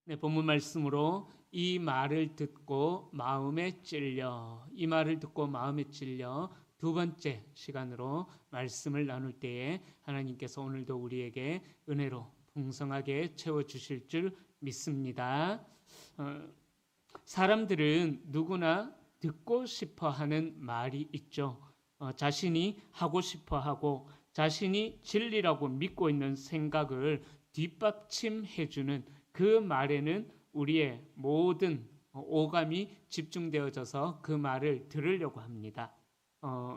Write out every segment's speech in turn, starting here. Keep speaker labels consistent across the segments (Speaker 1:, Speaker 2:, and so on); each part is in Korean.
Speaker 1: 네, 본문 말씀으로 이 말을 듣고 마음에 찔려, 이 말을 듣고 마음에 찔려 두 번째 시간으로 말씀을 나눌 때에 하나님께서 오늘도 우리에게 은혜로 풍성하게 채워주실 줄 믿습니다. 사람들은 누구나 듣고 싶어 하는 말이 있죠. 자신이 하고 싶어 하고 자신이 진리라고 믿고 있는 생각을 뒷받침해주는 그 말에는 우리의 모든 오감이 집중되어져서 그 말을 들으려고 합니다.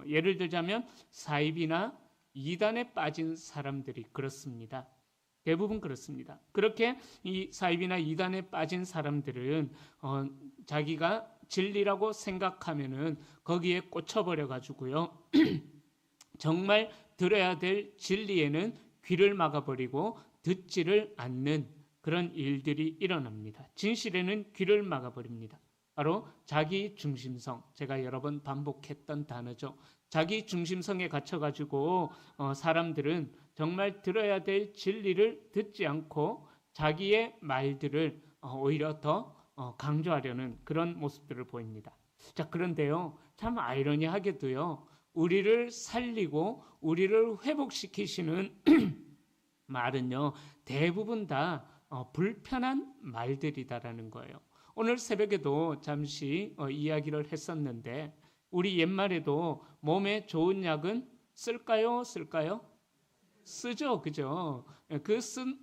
Speaker 1: 예를 들자면 사입이나 이단에 빠진 사람들이 그렇습니다. 대부분 그렇습니다. 그렇게 이 사입이나 이단에 빠진 사람들은 자기가 진리라고 생각하면은 거기에 꽂혀버려 가지고요. 정말 들어야 될 진리에는 귀를 막아버리고 듣지를 않는 그런 일들이 일어납니다. 진실에는 귀를 막아버립니다. 바로 자기 중심성, 제가 여러 번 반복했던 단어죠. 자기 중심성에 갇혀가지고 사람들은 정말 들어야 될 진리를 듣지 않고 자기의 말들을 오히려 더 강조하려는 그런 모습들을 보입니다. 자, 그런데요, 참 아이러니하게도요, 우리를 살리고 우리를 회복시키시는 말은요, 대부분 다 불편한 말들이다라는 거예요. 오늘 새벽에도 잠시 이야기를 했었는데, 우리 옛말에도 몸에 좋은 약은 쓸까요? 쓰죠, 그죠?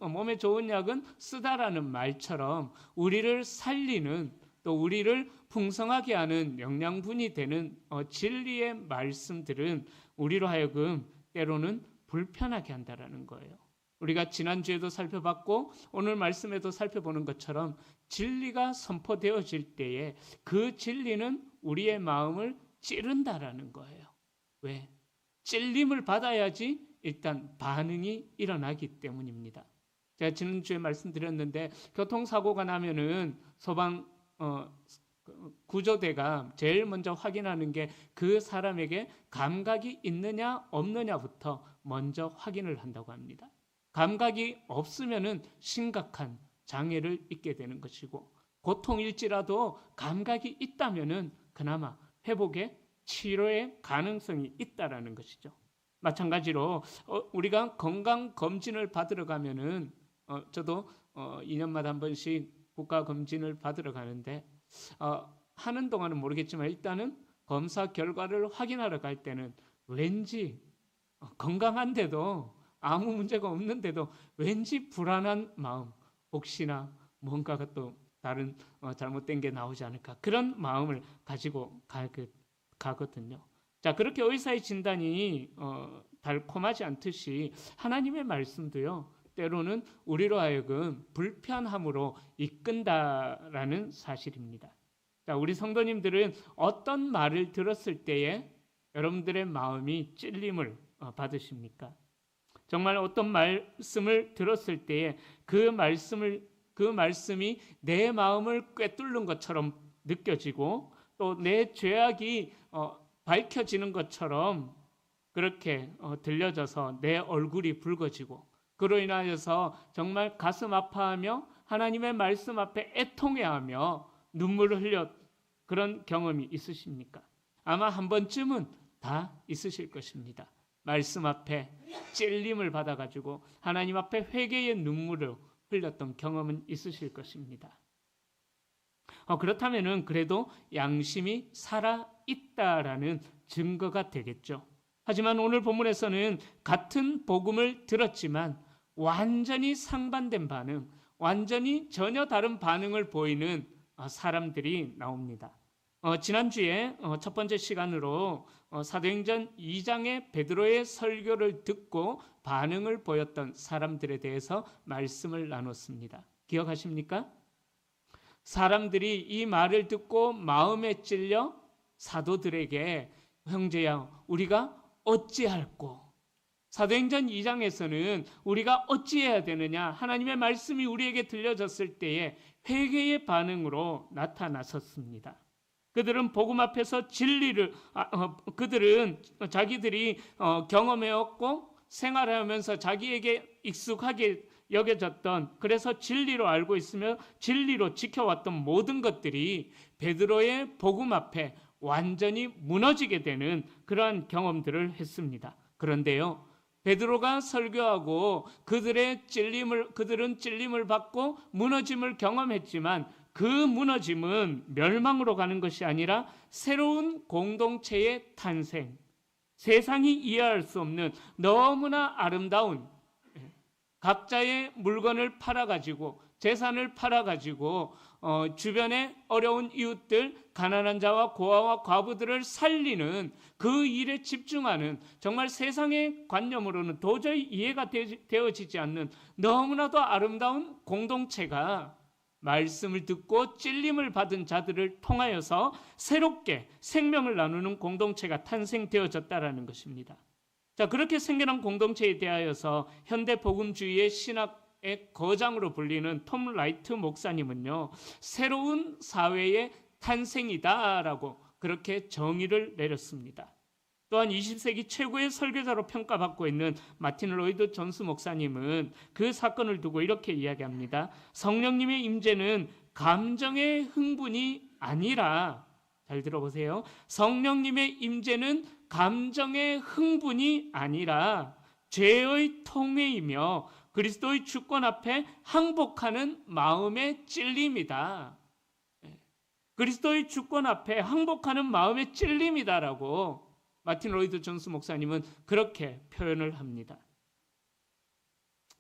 Speaker 1: 몸에 좋은 약은 쓰다라는 말처럼 우리를 살리는, 또 우리를 풍성하게 하는 영양분이 되는 진리의 말씀들은 우리로 하여금 때로는 불편하게 한다라는 거예요. 우리가 지난주에도 살펴봤고 오늘 말씀에도 살펴보는 것처럼 진리가 선포되어질 때에 그 진리는 우리의 마음을 찌른다라는 거예요. 왜? 찔림을 받아야지 일단 반응이 일어나기 때문입니다. 제가 지난주에 말씀드렸는데 교통사고가 나면은 소방 구조대가 제일 먼저 확인하는 게 그 사람에게 감각이 있느냐 없느냐부터 먼저 확인을 한다고 합니다. 감각이 없으면은 심각한 장애를 입게 되는 것이고, 고통일지라도 감각이 있다면은 그나마 회복의 치료의 가능성이 있다라는 것이죠. 마찬가지로 우리가 건강 검진을 받으러 가면은 저도 2년마다 한 번씩 국가 검진을 받으러 가는데 하는 동안은 모르겠지만 일단은 검사 결과를 확인하러 갈 때는 왠지 건강한데도 아무 문제가 없는데도 왠지 불안한 마음, 혹시나 뭔가가 또 다른 잘못된 게 나오지 않을까, 그런 마음을 가지고 가거든요. 자, 그렇게 의사의 진단이 달콤하지 않듯이 하나님의 말씀도요, 때로는 우리로 하여금 불편함으로 이끈다라는 사실입니다. 자, 우리 성도님들은 어떤 말을 들었을 때에 여러분들의 마음이 찔림을 받으십니까? 정말 어떤 말씀을 들었을 때에 그 말씀이 내 마음을 꿰뚫는 것처럼 느껴지고 또 내 죄악이 밝혀지는 것처럼 그렇게 들려져서 내 얼굴이 붉어지고, 그로 인하여서 정말 가슴 아파하며 하나님의 말씀 앞에 애통해하며 눈물을 흘려 그런 경험이 있으십니까? 아마 한 번쯤은 다 있으실 것입니다. 말씀 앞에 찔림을 받아가지고 하나님 앞에 회개의 눈물을 흘렸던 경험은 있으실 것입니다. 그렇다면은 그래도 양심이 살아있다라는 증거가 되겠죠. 하지만 오늘 본문에서는 같은 복음을 들었지만 완전히 상반된 반응, 완전히 전혀 다른 반응을 보이는 사람들이 나옵니다. 지난주에 첫 번째 시간으로 사도행전 2장의 베드로의 설교를 듣고 반응을 보였던 사람들에 대해서 말씀을 나눴습니다. 기억하십니까? 사람들이 이 말을 듣고 마음에 찔려 사도들에게 형제야 우리가 어찌할꼬? 사도행전 2장에서는 우리가 어찌해야 되느냐, 하나님의 말씀이 우리에게 들려졌을 때에 회개의 반응으로 나타났었습니다. 그들은 복음 앞에서 진리를 그들은 자기들이 경험해왔고 생활하면서 자기에게 익숙하게 여겨졌던, 그래서 진리로 알고 있으며 진리로 지켜왔던 모든 것들이 베드로의 복음 앞에 완전히 무너지게 되는 그러한 경험들을 했습니다. 그런데요, 베드로가 설교하고 그들은 찔림을 받고 무너짐을 경험했지만 그 무너짐은 멸망으로 가는 것이 아니라 새로운 공동체의 탄생, 세상이 이해할 수 없는 너무나 아름다운, 각자의 물건을 팔아가지고, 재산을 팔아가지고 주변의 어려운 이웃들, 가난한 자와 고아와 과부들을 살리는 그 일에 집중하는, 정말 세상의 관념으로는 도저히 이해가 되어지지 않는 너무나도 아름다운 공동체가 말씀을 듣고 찔림을 받은 자들을 통하여서 새롭게 생명을 나누는 공동체가 탄생되어졌다라는 것입니다. 자, 그렇게 생겨난 공동체에 대하여서 현대 복음주의의 신학의 거장으로 불리는 톰 라이트 목사님은요, 새로운 사회의 탄생이다라고 그렇게 정의를 내렸습니다. 또한 20세기 최고의 설교자로 평가받고 있는 마틴 로이드 존스 목사님은 그 사건을 두고 이렇게 이야기합니다. 성령님의 임재는 감정의 흥분이 아니라, 잘 들어보세요, 성령님의 임재는 감정의 흥분이 아니라 죄의 통회이며 그리스도의 주권 앞에 항복하는 마음의 찔림이다. 그리스도의 주권 앞에 항복하는 마음의 찔림이다라고 마틴 로이드 존스 목사님은 그렇게 표현을 합니다.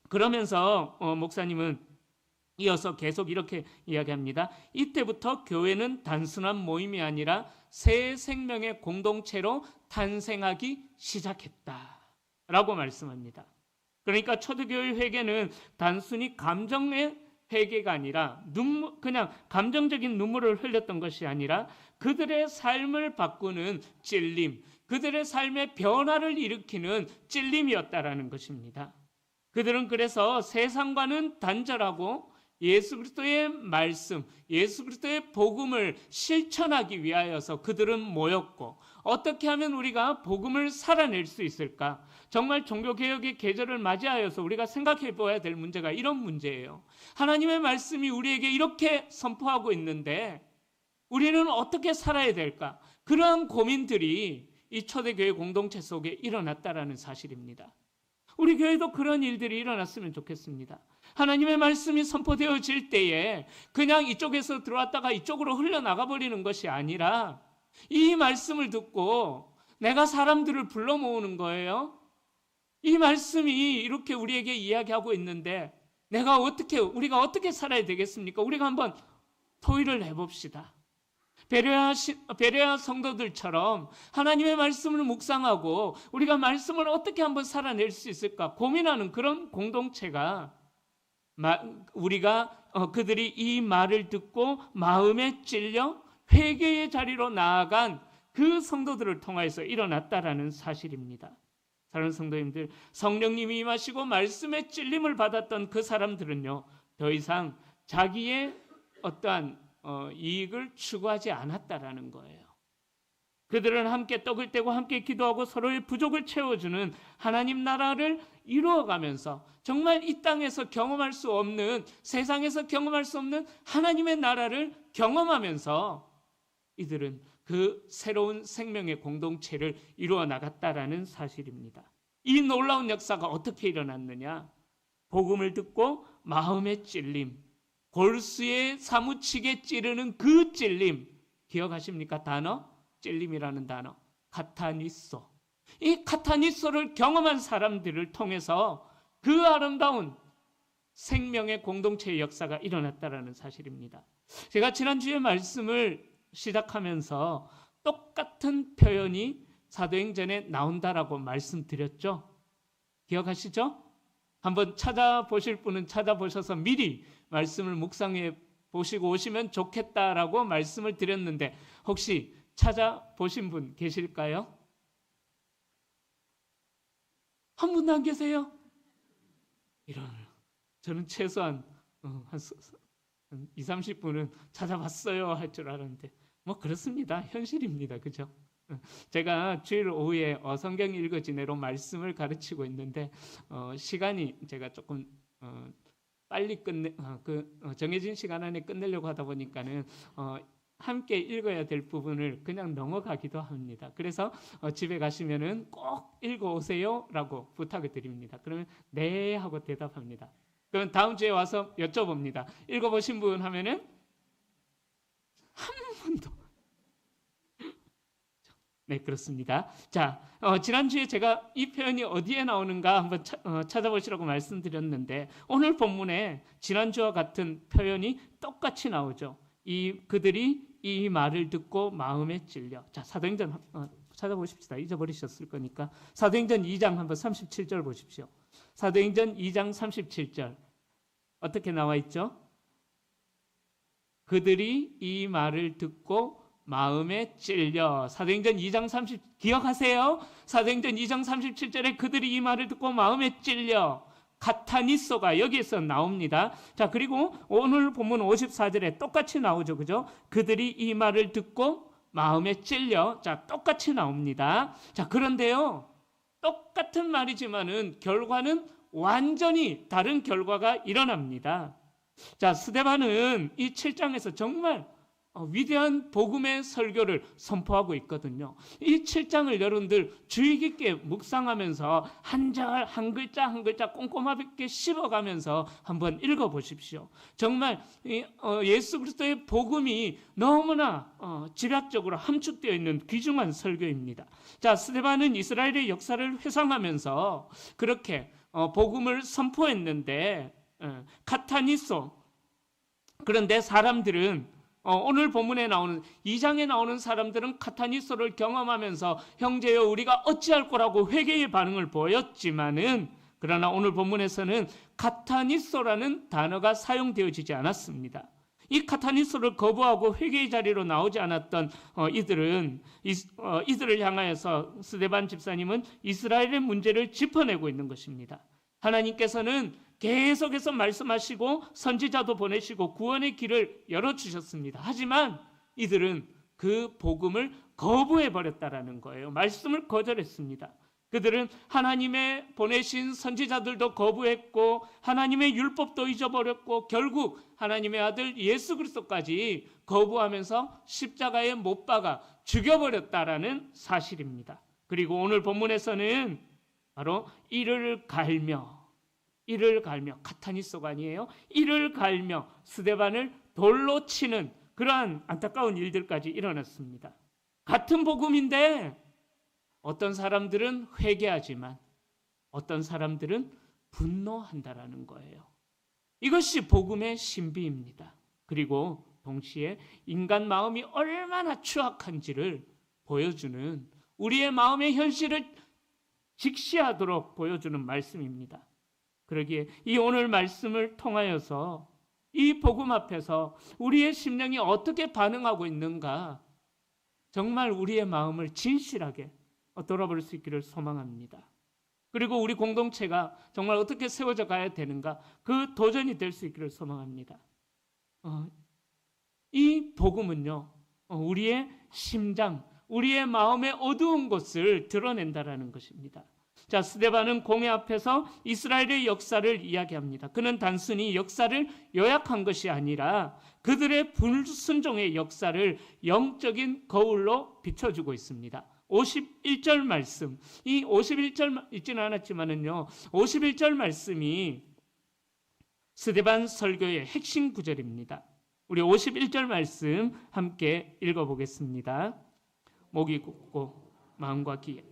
Speaker 1: 그러면서 목사님은 이어서 계속 이렇게 이야기합니다. 이때부터 교회는 단순한 모임이 아니라 새 생명의 공동체로 탄생하기 시작했다라고 말씀합니다. 그러니까 초대교회 회개는 단순히 감정의 회개가 아니라 그냥 감정적인 눈물을 흘렸던 것이 아니라 그들의 삶을 바꾸는 찔림, 그들의 삶의 변화를 일으키는 찔림이었다라는 것입니다. 그들은 그래서 세상과는 단절하고 예수 그리스도의 말씀, 예수 그리스도의 복음을 실천하기 위하여서 그들은 모였고, 어떻게 하면 우리가 복음을 살아낼 수 있을까? 정말 종교개혁의 계절을 맞이하여서 우리가 생각해 보아야 될 문제가 이런 문제예요. 하나님의 말씀이 우리에게 이렇게 선포하고 있는데 우리는 어떻게 살아야 될까? 그러한 고민들이 이 초대교회 공동체 속에 일어났다라는 사실입니다. 우리 교회도 그런 일들이 일어났으면 좋겠습니다. 하나님의 말씀이 선포되어질 때에 그냥 이쪽에서 들어왔다가 이쪽으로 흘러나가 버리는 것이 아니라 이 말씀을 듣고 내가 사람들을 불러 모으는 거예요. 이 말씀이 이렇게 우리에게 이야기하고 있는데 우리가 어떻게 살아야 되겠습니까? 우리가 한번 토의를 해봅시다. 베레아 성도들처럼 하나님의 말씀을 묵상하고 우리가 말씀을 어떻게 한번 살아낼 수 있을까 고민하는 그런 공동체가, 그들이 이 말을 듣고 마음에 찔려 회개의 자리로 나아간 그 성도들을 통해서 일어났다라는 사실입니다. 사랑하는 성도님들, 성령님이 임하시고 말씀의 찔림을 받았던 그 사람들은요, 더 이상 자기의 어떠한 이익을 추구하지 않았다라는 거예요. 그들은 함께 떡을 떼고 함께 기도하고 서로의 부족을 채워주는 하나님 나라를 이루어가면서 정말 이 땅에서 경험할 수 없는, 세상에서 경험할 수 없는 하나님의 나라를 경험하면서 이들은 그 새로운 생명의 공동체를 이루어 나갔다라는 사실입니다. 이 놀라운 역사가 어떻게 일어났느냐? 복음을 듣고 마음의 찔림, 골수에 사무치게 찌르는 그 찔림, 기억하십니까? 단어? 찔림이라는 단어. 카타니소. 이 카타니소를 경험한 사람들을 통해서 그 아름다운 생명의 공동체의 역사가 일어났다라는 사실입니다. 제가 지난주에 말씀을 시작하면서 똑같은 표현이 사도행전에 나온다라고 말씀드렸죠? 기억하시죠? 한번 찾아보실 분은 찾아보셔서 미리 말씀을 묵상해 보시고 오시면 좋겠다라고 말씀을 드렸는데 혹시 찾아보신 분 계실까요? 한 분도 안 계세요? 저는 최소한 한 20-30분은 찾아봤어요 할 줄 알았는데 뭐 그렇습니다. 현실입니다. 그죠? 제가 주일 오후에 성경 읽어지내로 말씀을 가르치고 있는데 시간이 제가 조금 빨리 정해진 시간 안에 끝내려고 하다 보니까는 함께 읽어야 될 부분을 그냥 넘어가기도 합니다. 그래서 집에 가시면은 꼭 읽어오세요라고 부탁을 드립니다. 그러면 네 하고 대답합니다. 그럼 다음 주에 와서 여쭤봅니다. 읽어보신 분 하면은 한 번도. 네, 그렇습니다. 자, 지난주에 제가 이 표현이 어디에 나오는가 한번 찾아보시라고 말씀드렸는데 오늘 본문에 지난주와 같은 표현이 똑같이 나오죠. 그들이 이 말을 듣고 마음에 찔려. 자, 사도행전 찾아보십시다. 잊어버리셨을 거니까. 사도행전 2장 한번 37절 보십시오. 사도행전 2장 37절. 어떻게 나와 있죠? 그들이 이 말을 듣고 마음에 찔려. 사도행전 2장 30 기억하세요? 사도행전 2장 37절에 그들이 이 말을 듣고 마음에 찔려. 카타니소가 여기에서 나옵니다. 자, 그리고 오늘 본문 54절에 똑같이 나오죠. 그죠? 그들이 이 말을 듣고 마음에 찔려. 자, 똑같이 나옵니다. 자, 그런데요. 똑같은 말이지만은 결과는 완전히 다른 결과가 일어납니다. 자, 스데반은 이 7장에서 정말 위대한 복음의 설교를 선포하고 있거든요. 이 7장을 여러분들 주의 깊게 묵상하면서 한 절 한 글자 한 글자 꼼꼼하게 씹어가면서 한번 읽어보십시오. 정말 예수 그리스도의 복음이 너무나 집약적으로 함축되어 있는 귀중한 설교입니다. 자, 스데반은 이스라엘의 역사를 회상하면서 그렇게 복음을 선포했는데 카타니소, 그런데 사람들은 오늘 본문에 나오는 2장에 나오는 사람들은 카타니소를 경험하면서 형제여 우리가 어찌할 거라고 회개의 반응을 보였지만은, 그러나 오늘 본문에서는 카타니소라는 단어가 사용되어지지 않았습니다. 이 카타니소를 거부하고 회개의 자리로 나오지 않았던 이들을 향하여서 스데반 집사님은 이스라엘의 문제를 짚어내고 있는 것입니다. 하나님께서는 계속해서 말씀하시고 선지자도 보내시고 구원의 길을 열어주셨습니다. 하지만 이들은 그 복음을 거부해버렸다라는 거예요. 말씀을 거절했습니다. 그들은 하나님의 보내신 선지자들도 거부했고 하나님의 율법도 잊어버렸고 결국 하나님의 아들 예수 그리스도까지 거부하면서 십자가에 못 박아 죽여버렸다라는 사실입니다. 그리고 오늘 본문에서는 바로 이를 갈며 카타니소가 아니에요. 이를 갈며 스데반을 돌로 치는 그러한 안타까운 일들까지 일어났습니다. 같은 복음인데 어떤 사람들은 회개하지만 어떤 사람들은 분노한다라는 거예요. 이것이 복음의 신비입니다. 그리고 동시에 인간 마음이 얼마나 추악한지를 보여주는, 우리의 마음의 현실을 직시하도록 보여주는 말씀입니다. 그러기에 이 오늘 말씀을 통하여서 이 복음 앞에서 우리의 심령이 어떻게 반응하고 있는가, 정말 우리의 마음을 진실하게 돌아볼 수 있기를 소망합니다. 그리고 우리 공동체가 정말 어떻게 세워져 가야 되는가, 그 도전이 될 수 있기를 소망합니다. 이 복음은요, 우리의 심장, 우리의 마음의 어두운 곳을 드러낸다라는 것입니다. 자, 스데반은 공회 앞에서 이스라엘의 역사를 이야기합니다. 그는 단순히 역사를 요약한 것이 아니라 그들의 불순종의 역사를 영적인 거울로 비춰주고 있습니다. 51절 말씀, 이 51절 있지는 않았지만은요, 51절 말씀이 스데반 설교의 핵심 구절입니다. 우리 51절 말씀 함께 읽어보겠습니다. 목이 굳고 마음과 귀에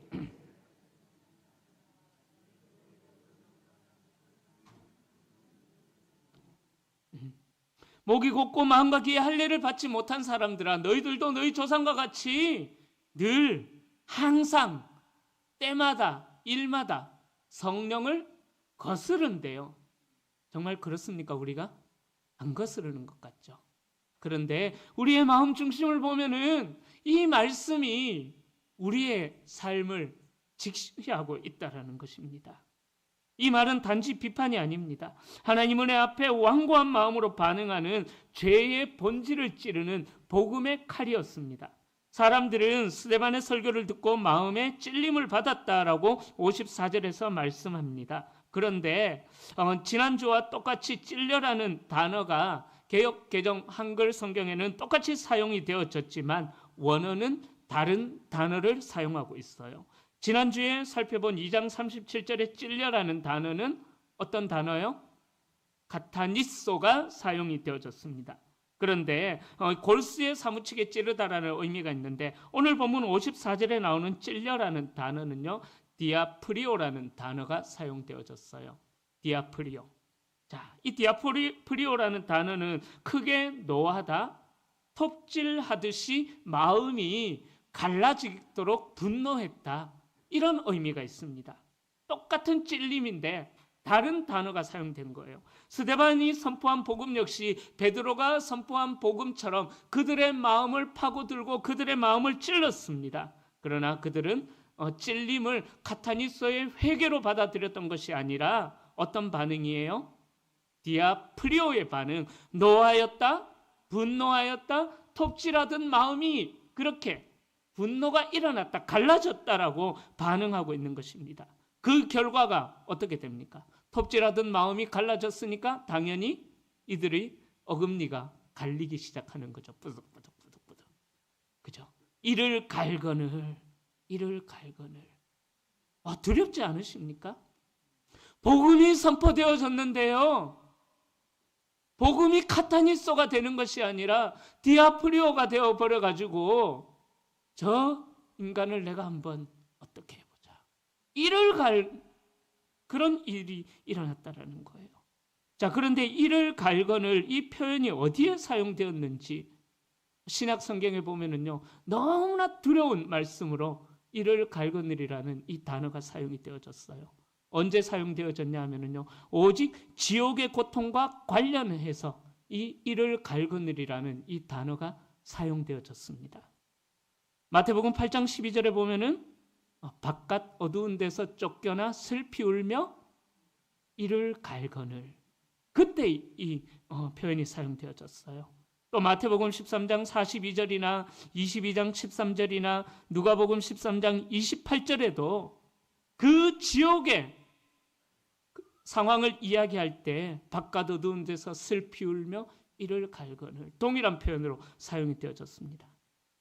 Speaker 1: 목이 곧고 마음과 귀에 할례를 받지 못한 사람들아, 너희들도 너희 조상과 같이 늘 항상 때마다 일마다 성령을 거스른대요. 정말 그렇습니까? 우리가 안 거스르는 것 같죠. 그런데 우리의 마음 중심을 보면은 이 말씀이 우리의 삶을 직시하고 있다라는 것입니다. 이 말은 단지 비판이 아닙니다. 하나님 은혜 앞에 완고한 마음으로 반응하는 죄의 본질을 찌르는 복음의 칼이었습니다. 사람들은 스데반의 설교를 듣고 마음에 찔림을 받았다라고 54절에서 말씀합니다. 그런데 지난주와 똑같이 찔려라는 단어가 개역 개정 한글 성경에는 똑같이 사용이 되어졌지만 원어는 다른 단어를 사용하고 있어요. 지난주에 살펴본 2장 37절에 찔려라는 단어는 어떤 단어요? 카타니소가 사용이 되어졌습니다. 그런데 골수에 사무치게 찌르다라는 의미가 있는데 오늘 본문 54절에 나오는 찔려라는 단어는요, 디아프리오라는 단어가 사용되어졌어요. 디아프리오. 자, 이 디아프리오라는 단어는 크게 노하다, 톱질하듯이 마음이 갈라지도록 분노했다, 이런 의미가 있습니다. 똑같은 찔림인데 다른 단어가 사용된 거예요. 스데반이 선포한 복음 역시 베드로가 선포한 복음처럼 그들의 마음을 파고들고 그들의 마음을 찔렀습니다. 그러나 그들은 찔림을 카타니소의 회개로 받아들였던 것이 아니라 어떤 반응이에요? 디아프리오의 반응, 노하였다, 분노하였다, 톱질하던 마음이 그렇게 분노가 일어났다, 갈라졌다라고 반응하고 있는 것입니다. 그 결과가 어떻게 됩니까? 톱질하던 마음이 갈라졌으니까 당연히 이들의 어금니가 갈리기 시작하는 거죠. 뿌득뿌득. 그죠? 이를 갈거늘. 두렵지 않으십니까? 복음이 선포되어졌는데요, 복음이 카타니소가 되는 것이 아니라 디아프리오가 되어버려가지고 저 인간을 내가 한번 어떻게 해보자, 이를 갈 그런 일이 일어났다라는 거예요. 자, 그런데 이를 갈거늘, 이 표현이 어디에 사용되었는지 신약 성경에 보면은요, 너무나 두려운 말씀으로 이를 갈거늘이라는 이 단어가 사용이 되어졌어요. 언제 사용되어졌냐 하면은요, 오직 지옥의 고통과 관련해서 이 이를 갈거늘이라는 이 단어가 사용되어졌습니다. 마태복음 8장 12절에 보면은 바깥 어두운 데서 쫓겨나 슬피 울며 이를 갈거늘, 그때 이 표현이 사용되어졌어요. 또 마태복음 13장 42절이나 22장 13절이나 누가복음 13장 28절에도 그 지옥의 상황을 이야기할 때 바깥 어두운 데서 슬피 울며 이를 갈거늘, 동일한 표현으로 사용이 되어졌습니다.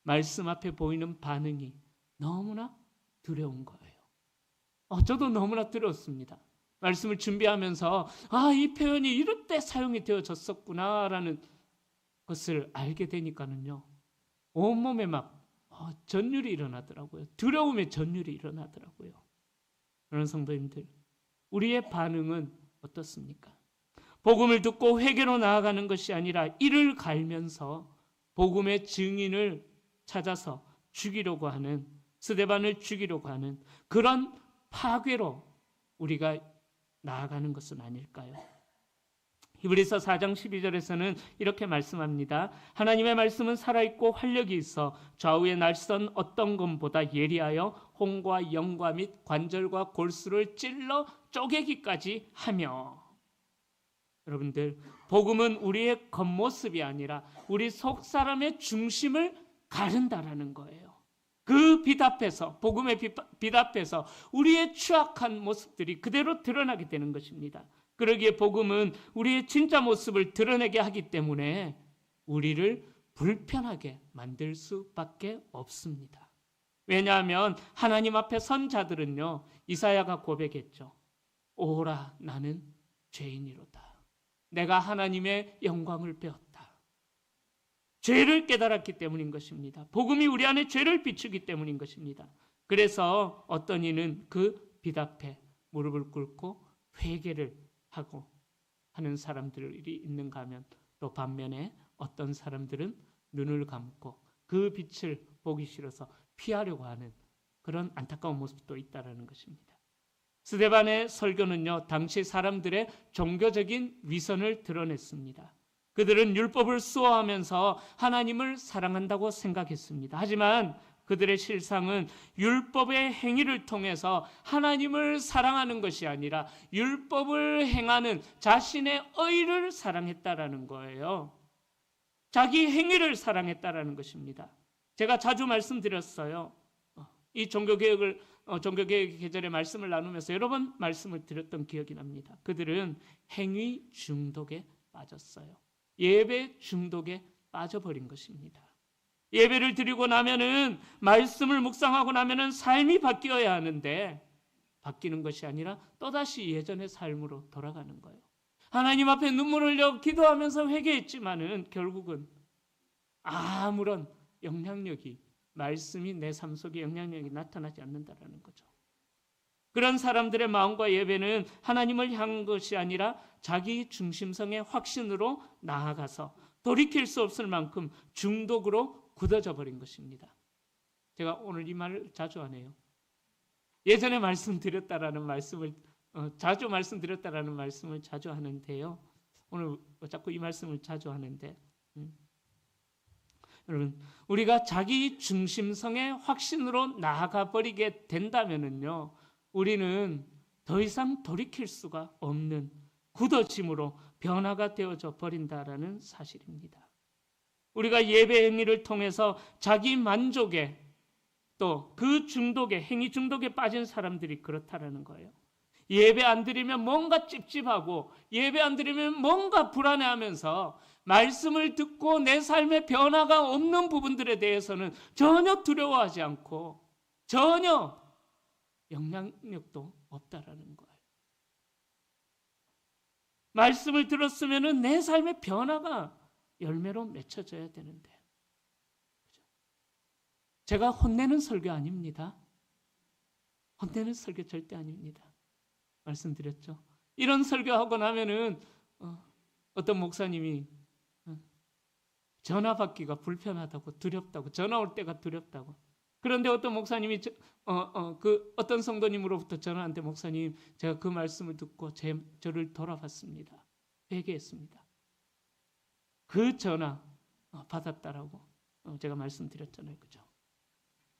Speaker 1: 말씀 앞에 보이는 반응이 너무나 두려운 거예요. 저도 너무나 두려웠습니다. 말씀을 준비하면서 이 표현이 이럴 때 사용이 되어졌었구나라는 것을 알게 되니까는요, 온몸에 막 전율이 일어나더라고요. 두려움의 전율이 일어나더라고요. 그런 성도님들, 우리의 반응은 어떻습니까? 복음을 듣고 회개로 나아가는 것이 아니라 이를 갈면서 복음의 증인을 찾아서 죽이려고 하는, 스데반을 죽이려고 하는 그런 파괴로 우리가 나아가는 것은 아닐까요? 히브리서 4장 12절에서는 이렇게 말씀합니다. 하나님의 말씀은 살아있고 활력이 있어 좌우의 날선 어떤 검보다 예리하여 혼과 영과 및 관절과 골수를 찔러 쪼개기까지 하며. 여러분들, 복음은 우리의 겉모습이 아니라 우리 속 사람의 중심을 가른다라는 거예요. 그 빛 앞에서, 복음의 빛 앞에서 우리의 추악한 모습들이 그대로 드러나게 되는 것입니다. 그러기에 복음은 우리의 진짜 모습을 드러내게 하기 때문에 우리를 불편하게 만들 수밖에 없습니다. 왜냐하면 하나님 앞에 선 자들은요, 이사야가 고백했죠. 오라, 나는 죄인이로다. 내가 하나님의 영광을 배웠다. 죄를 깨달았기 때문인 것입니다. 복음이 우리 안에 죄를 비추기 때문인 것입니다. 그래서 어떤 이는 그 빛 앞에 무릎을 꿇고 회개를 하고 하는 사람들이 있는가 하면, 또 반면에 어떤 사람들은 눈을 감고 그 빛을 보기 싫어서 피하려고 하는 그런 안타까운 모습도 있다는 것입니다. 스데반의 설교는요, 당시 사람들의 종교적인 위선을 드러냈습니다. 그들은 율법을 수호하면서 하나님을 사랑한다고 생각했습니다. 하지만 그들의 실상은 율법의 행위를 통해서 하나님을 사랑하는 것이 아니라 율법을 행하는 자신의 의를 사랑했다라는 거예요. 자기 행위를 사랑했다라는 것입니다. 제가 자주 말씀드렸어요. 이 종교개혁을 종교개혁 계절에 말씀을 나누면서 여러 번 말씀을 드렸던 기억이 납니다. 그들은 행위 중독에 빠졌어요. 예배 중독에 빠져버린 것입니다. 예배를 드리고 나면은, 말씀을 묵상하고 나면은 삶이 바뀌어야 하는데 바뀌는 것이 아니라 또다시 예전의 삶으로 돌아가는 거예요. 하나님 앞에 눈물 흘려 기도하면서 회개했지만은 결국은 아무런 영향력이, 말씀이 내 삶 속에 영향력이 나타나지 않는다라는 거죠. 그런 사람들의 마음과 예배는 하나님을 향한 것이 아니라 자기 중심성의 확신으로 나아가서 돌이킬 수 없을 만큼 중독으로 굳어져 버린 것입니다. 제가 오늘 이 말을 자주 하네요. 예전에 말씀드렸다라는 말씀을 자주 말씀드렸다라는 말씀을 자주 하는데요. 오늘 자꾸 이 말씀을 자주 하는데, 여러분, 우리가 자기 중심성의 확신으로 나아가 버리게 된다면은요, 우리는 더 이상 돌이킬 수가 없는 굳어짐으로 변화가 되어져 버린다라는 사실입니다. 우리가 예배 행위를 통해서 자기 만족에, 또 그 중독에, 행위 중독에 빠진 사람들이 그렇다라는 거예요. 예배 안 드리면 뭔가 찝찝하고, 예배 안 드리면 뭔가 불안해하면서 말씀을 듣고 내 삶에 변화가 없는 부분들에 대해서는 전혀 두려워하지 않고 전혀 영향력도 없다라는 거예요. 말씀을 들었으면 내 삶의 변화가 열매로 맺혀져야 되는데, 제가 혼내는 설교 아닙니다. 혼내는 설교 절대 아닙니다. 말씀드렸죠. 이런 설교하고 나면은 어떤 목사님이 전화 받기가 불편하다고, 두렵다고, 전화 올 때가 두렵다고. 그런데 어떤 목사님이 어떤 성도님으로부터 전화한테, 목사님, 제가 그 말씀을 듣고 저를 돌아봤습니다. 회개했습니다. 그 전화 받았다라고 제가 말씀드렸잖아요. 그죠?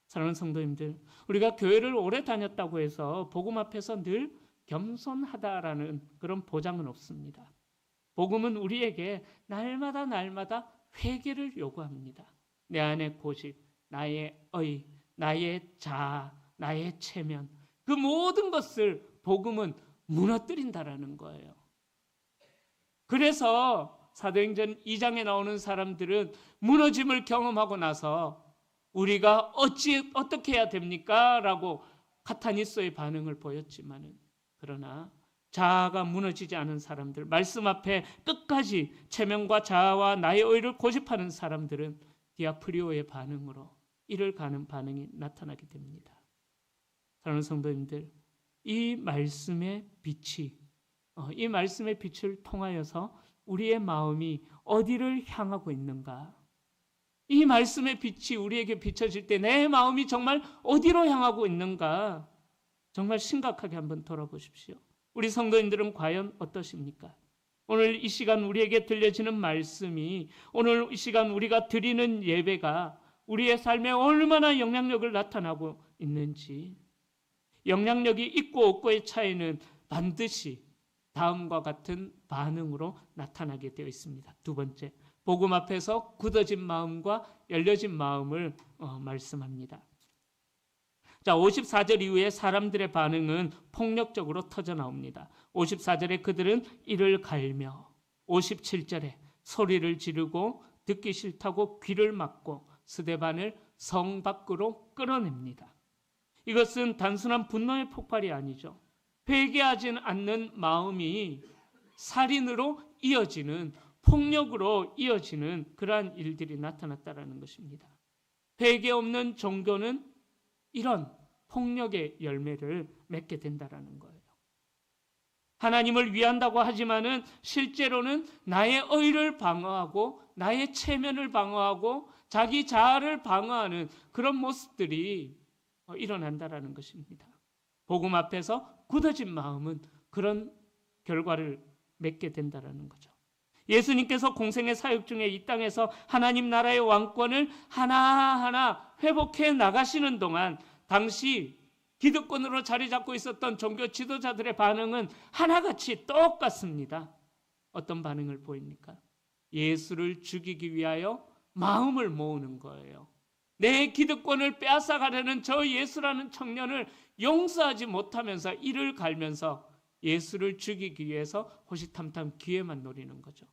Speaker 1: 사랑하는 성도님들, 우리가 교회를 오래 다녔다고 해서 복음 앞에서 늘 겸손하다라는 그런 보장은 없습니다. 복음은 우리에게 날마다 회개를 요구합니다. 내 안의 고집, 나의 의, 나의 자아, 나의 체면, 그 모든 것을 복음은 무너뜨린다라는 거예요. 그래서 사도행전 2장에 나오는 사람들은 무너짐을 경험하고 나서 우리가 어떻게 해야 됩니까? 라고 카타니소의 반응을 보였지만은, 그러나 자아가 무너지지 않은 사람들, 말씀 앞에 끝까지 체면과 자아와 나의 의를 고집하는 사람들은 디아프리오의 반응으로 이를 가는 반응이 나타나게 됩니다. 사랑하는 성도님들, 이 말씀의 빛이, 이 말씀의 빛을 통하여서 우리의 마음이 어디를 향하고 있는가? 이 말씀의 빛이 우리에게 비춰질 때 내 마음이 정말 어디로 향하고 있는가? 정말 심각하게 한번 돌아보십시오. 우리 성도님들은 과연 어떠십니까? 오늘 이 시간 우리에게 들려지는 말씀이, 오늘 이 시간 우리가 드리는 예배가 우리의 삶에 얼마나 영향력을 나타나고 있는지, 영향력이 있고 없고의 차이는 반드시 다음과 같은 반응으로 나타나게 되어 있습니다. 두 번째, 복음 앞에서 굳어진 마음과 열려진 마음을 말씀합니다. 자, 54절 이후에 사람들의 반응은 폭력적으로 터져나옵니다. 54절에 그들은 이를 갈며, 57절에 소리를 지르고 듣기 싫다고 귀를 막고 스데반을 성 밖으로 끌어냅니다. 이것은 단순한 분노의 폭발이 아니죠. 회개하지 않는 마음이 살인으로 이어지는, 폭력으로 이어지는 그러한 일들이 나타났다는 것입니다. 회개 없는 종교는 이런 폭력의 열매를 맺게 된다는 거예요. 하나님을 위한다고 하지만은 실제로는 나의 의를 방어하고 나의 체면을 방어하고 자기 자아를 방어하는 그런 모습들이 일어난다는 것입니다. 복음 앞에서 굳어진 마음은 그런 결과를 맺게 된다는 거죠. 예수님께서 공생의 사역 중에 이 땅에서 하나님 나라의 왕권을 하나하나 회복해 나가시는 동안 당시 기득권으로 자리 잡고 있었던 종교 지도자들의 반응은 하나같이 똑같습니다. 어떤 반응을 보입니까? 예수를 죽이기 위하여 마음을 모으는 거예요. 내 기득권을 빼앗아가려는 저 예수라는 청년을 용서하지 못하면서 이를 갈면서 예수를 죽이기 위해서 호시탐탐 기회만 노리는 거죠.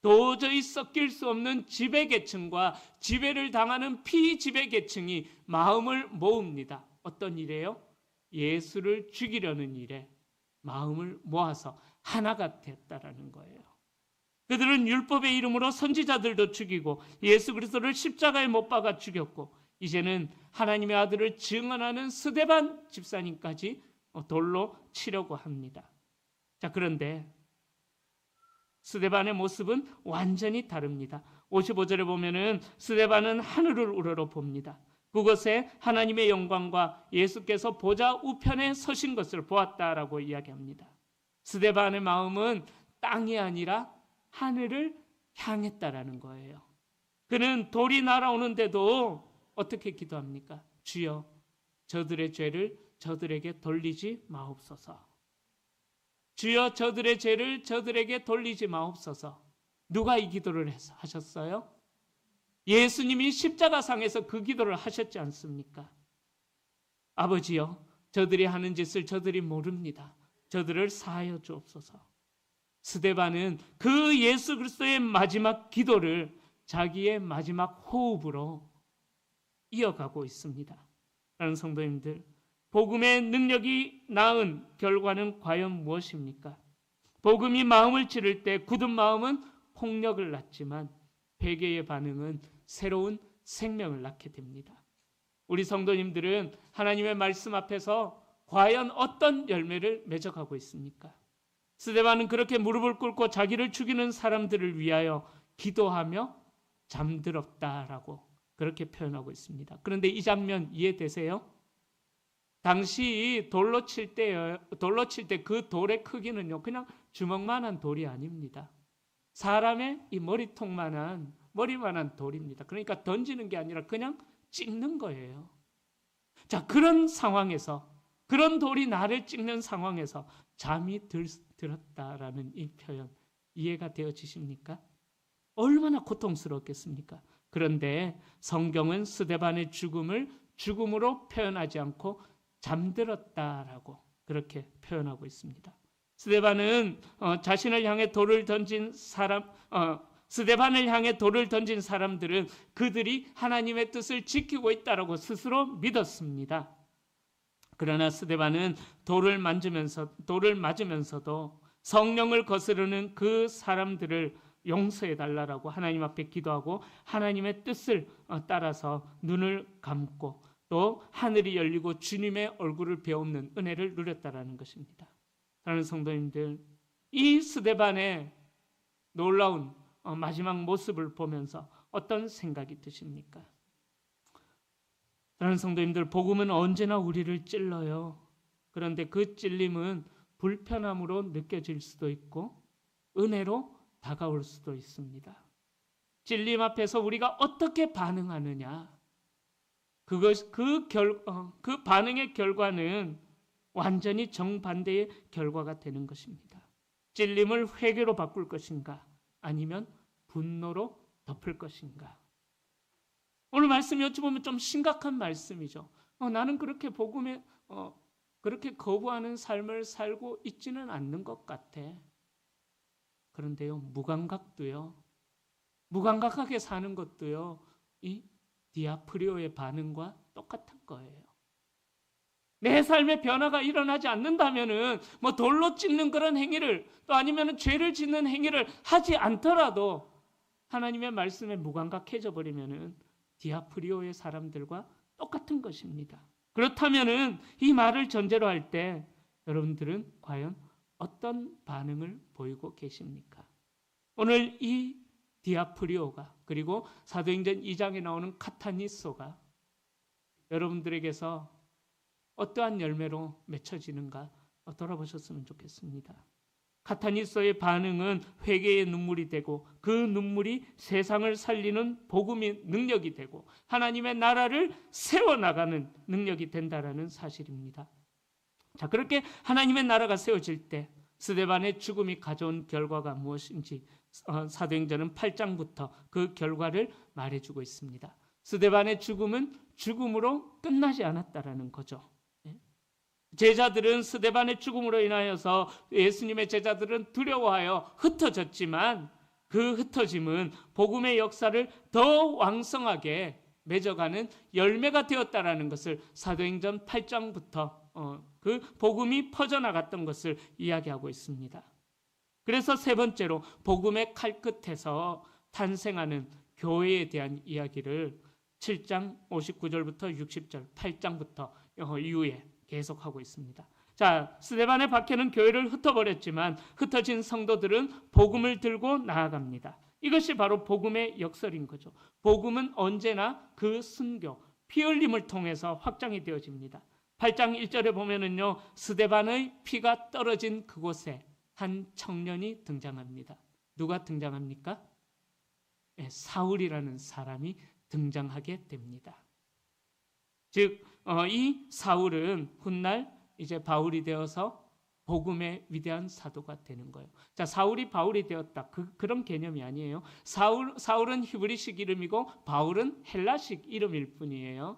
Speaker 1: 도저히 섞일 수 없는 지배계층과 지배를 당하는 피지배계층이 마음을 모읍니다. 어떤 일이에요? 예수를 죽이려는 일에 마음을 모아서 하나가 됐다라는 거예요. 그들은 율법의 이름으로 선지자들도 죽이고 예수 그리스도를 십자가에 못 박아 죽였고 이제는 하나님의 아들을 증언하는 스데반 집사님까지 돌로 치려고 합니다. 자, 그런데 스데반의 모습은 완전히 다릅니다. 55절에 보면은 스데반은 하늘을 우러러 봅니다. 그곳에 하나님의 영광과 예수께서 보좌 우편에 서신 것을 보았다라고 이야기합니다. 스데반의 마음은 땅이 아니라 하늘을 향했다라는 거예요. 그는 돌이 날아오는데도 어떻게 기도합니까? 주여, 저들의 죄를 저들에게 돌리지 마옵소서. 주여, 저들의 죄를 저들에게 돌리지 마옵소서. 누가 이 기도를 하셨어요? 예수님이 십자가상에서 그 기도를 하셨지 않습니까? 아버지여, 저들이 하는 짓을 저들이 모릅니다. 저들을 사하여 주옵소서. 스데반은 그 예수 그리스도의 마지막 기도를 자기의 마지막 호흡으로 이어가고 있습니다. 라는 성도님들, 복음의 능력이 낳은 결과는 과연 무엇입니까? 복음이 마음을 찌를 때 굳은 마음은 폭력을 낳지만 회개의 반응은 새로운 생명을 낳게 됩니다. 우리 성도님들은 하나님의 말씀 앞에서 과연 어떤 열매를 맺어가고 있습니까? 스데반은 그렇게 무릎을 꿇고 자기를 죽이는 사람들을 위하여 기도하며 잠들었다라고 그렇게 표현하고 있습니다. 그런데 이 장면 이해되세요? 당시 돌로 칠 때 그 돌의 크기는요, 그냥 주먹만한 돌이 아닙니다. 사람의 이 머리만한 돌입니다. 그러니까 던지는 게 아니라 그냥 찍는 거예요. 자, 그런 상황에서, 그런 돌이 나를 찍는 상황에서 잠이 들었다라는 이 표현 이해가 되어지십니까? 얼마나 고통스럽겠습니까? 그런데 성경은 스데반의 죽음을 죽음으로 표현하지 않고 잠들었다라고 그렇게 표현하고 있습니다. 스데반을 향해 돌을 던진 사람들은 그들이 하나님의 뜻을 지키고 있다라고 스스로 믿었습니다. 그러나 스데반은 돌을 맞으면서도 성령을 거스르는 그 사람들을 용서해 달라고 하나님 앞에 기도하고 하나님의 뜻을 따라서 눈을 감고 또 하늘이 열리고 주님의 얼굴을 배우는 은혜를 누렸다라는 것입니다. 사랑하는 성도님들, 이 스데반의 놀라운 마지막 모습을 보면서 어떤 생각이 드십니까? 사랑하는 성도님들, 복음은 언제나 우리를 찔러요. 그런데 그 찔림은 불편함으로 느껴질 수도 있고 은혜로 다가올 수도 있습니다. 찔림 앞에서 우리가 어떻게 반응하느냐, 그 반응의 결과는 완전히 정반대의 결과가 되는 것입니다. 찔림을 회개로 바꿀 것인가, 아니면 분노로 덮을 것인가. 오늘 말씀이 어찌 보면 좀 심각한 말씀이죠. 나는 그렇게 복음에 그렇게 거부하는 삶을 살고 있지는 않는 것 같아. 그런데요, 무감각하게 사는 것도요, 이 디아프리오의 반응과 똑같은 거예요. 내 삶의 변화가 일어나지 않는다면은 돌로 찍는 그런 행위를, 또 아니면 죄를 짓는 행위를 하지 않더라도 하나님의 말씀에 무감각해져 버리면은 디아프리오의 사람들과 똑같은 것입니다. 그렇다면은 이 말을 전제로 할 때 여러분들은 과연 어떤 반응을 보이고 계십니까? 오늘 이 디아프리오가, 그리고 사도행전 2장에 나오는 카타니소가 여러분들에게서 어떠한 열매로 맺혀지는가 돌아보셨으면 좋겠습니다. 카타니소의 반응은 회개의 눈물이 되고 그 눈물이 세상을 살리는 복음의 능력이 되고 하나님의 나라를 세워나가는 능력이 된다라는 사실입니다. 자, 그렇게 하나님의 나라가 세워질 때 스데반의 죽음이 가져온 결과가 무엇인지 사도행전은 8장부터 그 결과를 말해주고 있습니다. 스데반의 죽음은 죽음으로 끝나지 않았다라는 거죠. 제자들은 스데반의 죽음으로 인하여서 예수님의 제자들은 두려워하여 흩어졌지만 그 흩어짐은 복음의 역사를 더 왕성하게 맺어가는 열매가 되었다라는 것을 사도행전 8장부터 그 복음이 퍼져나갔던 것을 이야기하고 있습니다. 그래서 세 번째로 복음의 칼끝에서 탄생하는 교회에 대한 이야기를 7장 59절부터 60절, 8장부터 이후에 계속하고 있습니다. 자, 스데반의 박해는 교회를 흩어버렸지만 흩어진 성도들은 복음을 들고 나아갑니다. 이것이 바로 복음의 역설인 거죠. 복음은 언제나 그 순교, 피 흘림을 통해서 확장이 되어집니다. 8장 1절에 보면은요, 스데반의 피가 떨어진 그곳에 한 청년이 등장합니다. 누가 등장합니까? 사울이라는 사람이 등장하게 됩니다. 즉, 이 사울은 훗날 이제 바울이 되어서 복음의 위대한 사도가 되는 거예요. 자, 사울이 바울이 되었다. 그런 개념이 아니에요. 사울은 히브리식 이름이고 바울은 헬라식 이름일 뿐이에요.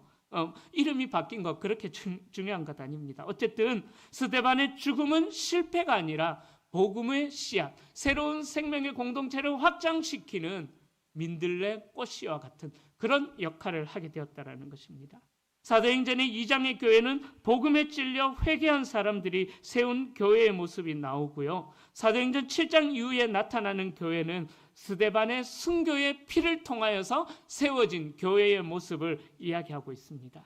Speaker 1: 이름이 바뀐 거 그렇게 중요한 것 아닙니다. 어쨌든 스데반의 죽음은 실패가 아니라 복음의 씨앗, 새로운 생명의 공동체를 확장시키는 민들레 꽃씨와 같은 그런 역할을 하게 되었다라는 것입니다. 사도행전의 2장의 교회는 복음에 찔려 회개한 사람들이 세운 교회의 모습이 나오고요. 사도행전 7장 이후에 나타나는 교회는 스데반의 순교의 피를 통하여서 세워진 교회의 모습을 이야기하고 있습니다.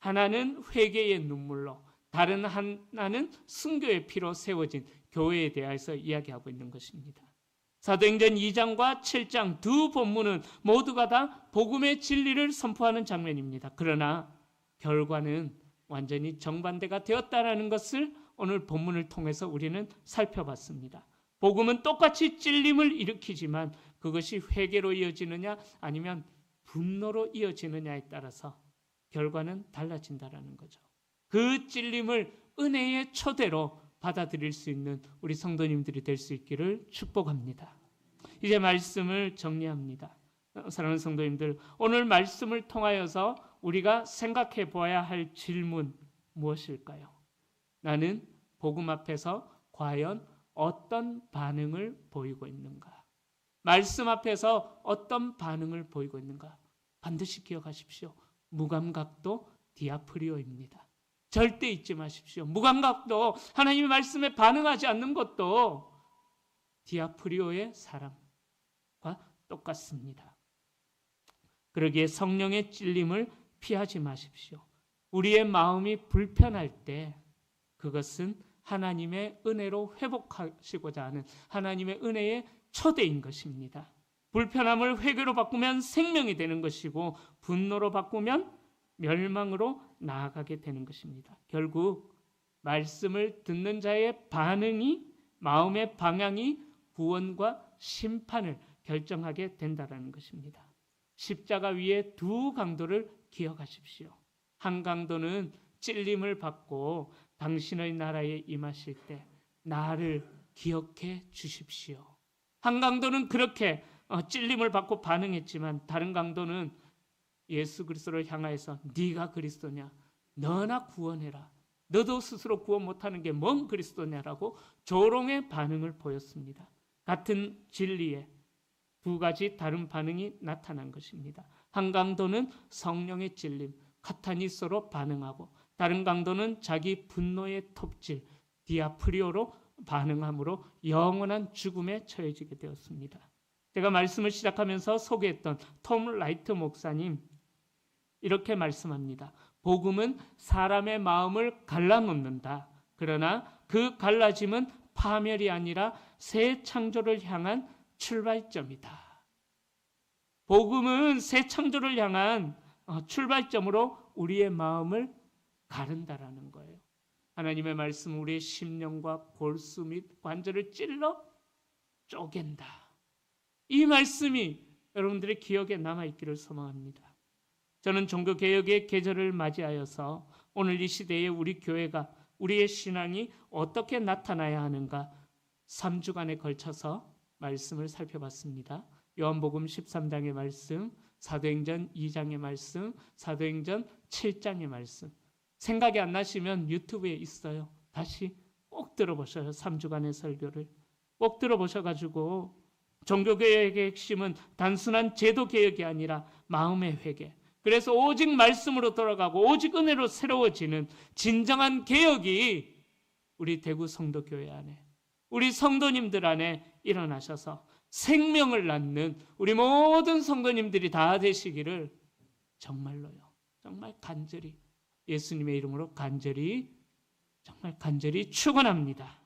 Speaker 1: 하나는 회개의 눈물로, 다른 하나는 순교의 피로 세워진 교회에 대해서 이야기하고 있는 것입니다. 사도행전 2장과 7장 두 본문은 모두가 다 복음의 진리를 선포하는 장면입니다. 그러나 결과는 완전히 정반대가 되었다는 것을 오늘 본문을 통해서 우리는 살펴봤습니다. 복음은 똑같이 찔림을 일으키지만 그것이 회개로 이어지느냐 아니면 분노로 이어지느냐에 따라서 결과는 달라진다는 거죠. 그 찔림을 은혜의 초대로 받아들일 수 있는 우리 성도님들이 될 수 있기를 축복합니다. 이제 말씀을 정리합니다. 사랑하는 성도님들, 오늘 말씀을 통하여서 우리가 생각해 보아야 할 질문 무엇일까요? 나는 복음 앞에서 과연 어떤 반응을 보이고 있는가? 말씀 앞에서 어떤 반응을 보이고 있는가? 반드시 기억하십시오. 무감각도 디아프리오입니다. 절대 잊지 마십시오. 무감각도, 하나님의 말씀에 반응하지 않는 것도 디아프리오의 사람과 똑같습니다. 그러기에 성령의 찔림을 피하지 마십시오. 우리의 마음이 불편할 때 그것은 하나님의 은혜로 회복하시고자 하는 하나님의 은혜의 초대인 것입니다. 불편함을 회개로 바꾸면 생명이 되는 것이고 분노로 바꾸면 멸망으로 나아가게 되는 것입니다. 결국 말씀을 듣는 자의 반응이, 마음의 방향이 구원과 심판을 결정하게 된다는 것입니다. 십자가 위에 두 강도를 기억하십시오. 한 강도는 찔림을 받고 당신의 나라에 임하실 때 나를 기억해 주십시오. 한 강도는 그렇게 찔림을 받고 반응했지만 다른 강도는 예수 그리스도를 향하여서 네가 그리스도냐? 너나 구원해라. 너도 스스로 구원 못하는 게 뭔 그리스도냐라고 조롱의 반응을 보였습니다. 같은 진리에 두 가지 다른 반응이 나타난 것입니다. 한 강도는 성령의 찔림, 카타니소로 반응하고 다른 강도는 자기 분노의 톱질, 디아프리오로 반응함으로 영원한 죽음에 처해지게 되었습니다. 제가 말씀을 시작하면서 소개했던 톰 라이트 목사님 이렇게 말씀합니다. 복음은 사람의 마음을 갈라놓는다. 그러나 그 갈라짐은 파멸이 아니라 새 창조를 향한 출발점이다. 복음은 새 창조를 향한 출발점으로 우리의 마음을 가른다라는 거예요. 하나님의 말씀은 우리의 심령과 골수 및 관절을 찔러 쪼갠다. 이 말씀이 여러분들의 기억에 남아있기를 소망합니다. 저는 종교개혁의 계절을 맞이하여서 오늘 이 시대에 우리 교회가, 우리의 신앙이 어떻게 나타나야 하는가 3주간에 걸쳐서 말씀을 살펴봤습니다. 요한복음 13장의 말씀, 사도행전 2장의 말씀, 사도행전 7장의 말씀. 생각이 안 나시면 유튜브에 있어요. 다시 꼭 들어보셔요. 3주간의 설교를. 꼭 들어보셔가지고 종교개혁의 핵심은 단순한 제도개혁이 아니라 마음의 회개. 그래서 오직 말씀으로 돌아가고 오직 은혜로 새로워지는 진정한 개혁이 우리 대구 성도교회 안에, 우리 성도님들 안에 일어나셔서 생명을 낳는 우리 모든 성도님들이 다 되시기를 정말로요, 정말 간절히 예수님의 이름으로 간절히, 정말 간절히 축원합니다.